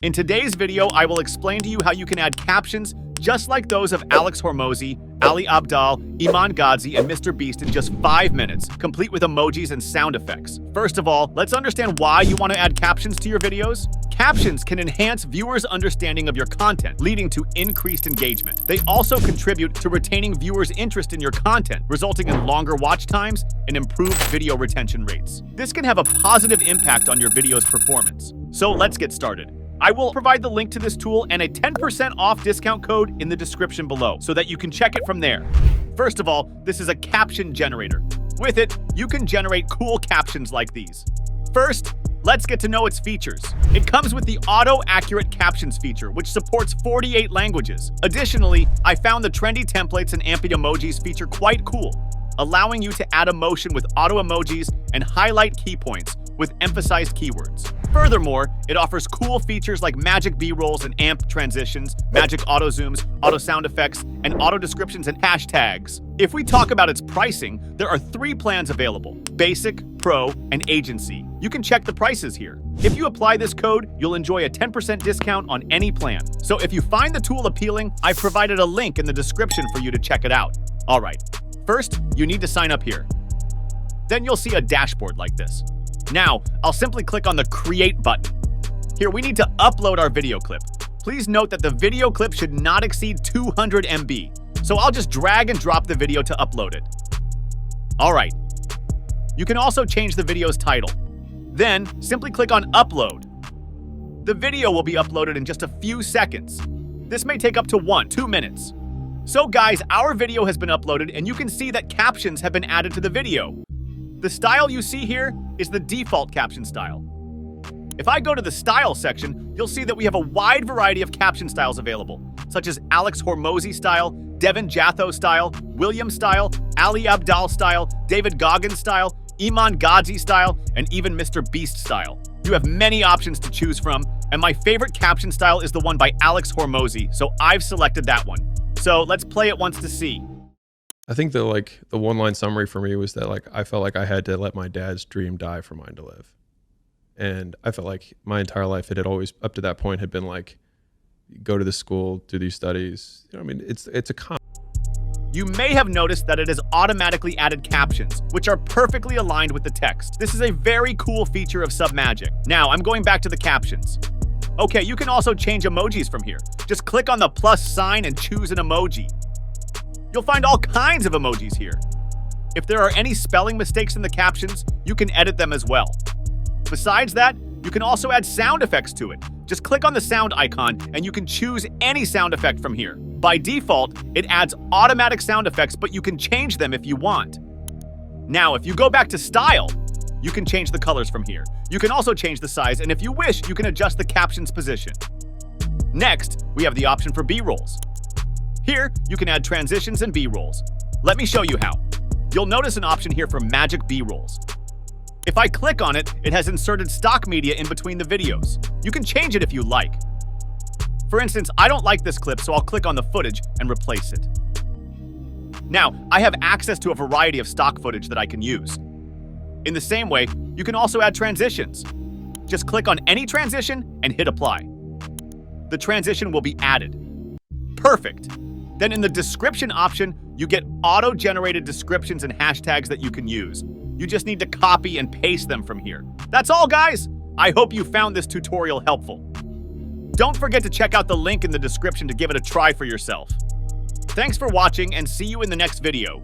In today's video, I will explain to you how you can add captions just like those of Alex Hormozi, Ali Abdaal, Iman Gadzhi, and MrBeast in just 5 minutes, complete with emojis and sound effects. First of all, let's understand why you want to add captions to your videos. Captions can enhance viewers' understanding of your content, leading to increased engagement. They also contribute to retaining viewers' interest in your content, resulting in longer watch times and improved video retention rates. This can have a positive impact on your video's performance. So let's get started. I will provide the link to this tool and a 10% off discount code in the description below so that you can check it from there. First of all, this is a caption generator. With it, you can generate cool captions like these. First, let's get to know its features. It comes with the auto-accurate captions feature, which supports 48 languages. Additionally, I found the trendy templates and amped emojis feature quite cool, allowing you to add emotion with auto emojis and highlight key points with emphasized keywords. Furthermore, it offers cool features like magic B-rolls and amp transitions, magic auto zooms, auto sound effects, and auto descriptions and hashtags. If we talk about its pricing, there are 3 plans available: Basic, Pro, and Agency. You can check the prices here. If you apply this code, you'll enjoy a 10% discount on any plan. So if you find the tool appealing, I've provided a link in the description for you to check it out. All right, first, you need to sign up here. Then you'll see a dashboard like this. Now, I'll simply click on the Create button. Here, we need to upload our video clip. Please note that the video clip should not exceed 200 MB. So I'll just drag and drop the video to upload it. All right. You can also change the video's title. Then, simply click on Upload. The video will be uploaded in just a few seconds. This may take up to 1-2 minutes. So guys, our video has been uploaded and you can see that captions have been added to the video. The style you see here is the default caption style. If I go to the Style section, you'll see that we have a wide variety of caption styles available, such as Alex Hormozi style, Devin Jatho style, William style, Ali Abdaal style, David Goggins style, Iman Gadzhi style, and even MrBeast style. You have many options to choose from, and my favorite caption style is the one by Alex Hormozi, so I've selected that one. So let's play it once to see. I think the one-line summary for me was that I felt like I had to let my dad's dream die for mine to live. And I felt like my entire life it had always up to that point had been like, go to this school, do these studies. You know, I mean, it's a con. You may have noticed that it has automatically added captions, which are perfectly aligned with the text. This is a very cool feature of Submagic. Now, I'm going back to the captions. Okay, you can also change emojis from here. Just click on the plus sign and choose an emoji. You'll find all kinds of emojis here. If there are any spelling mistakes in the captions, you can edit them as well. Besides that, you can also add sound effects to it. Just click on the sound icon and you can choose any sound effect from here. By default, it adds automatic sound effects, but you can change them if you want. Now, if you go back to Style, you can change the colors from here. You can also change the size, and if you wish, you can adjust the caption's position. Next, we have the option for B-rolls. Here, you can add transitions and B-rolls. Let me show you how. You'll notice an option here for magic B-rolls. If I click on it, it has inserted stock media in between the videos. You can change it if you like. For instance, I don't like this clip, so I'll click on the footage and replace it. Now, I have access to a variety of stock footage that I can use. In the same way, you can also add transitions. Just click on any transition and hit apply. The transition will be added. Perfect. Then in the description option, you get auto-generated descriptions and hashtags that you can use. You just need to copy and paste them from here. That's all, guys. I hope you found this tutorial helpful. Don't forget to check out the link in the description to give it a try for yourself. Thanks for watching and see you in the next video.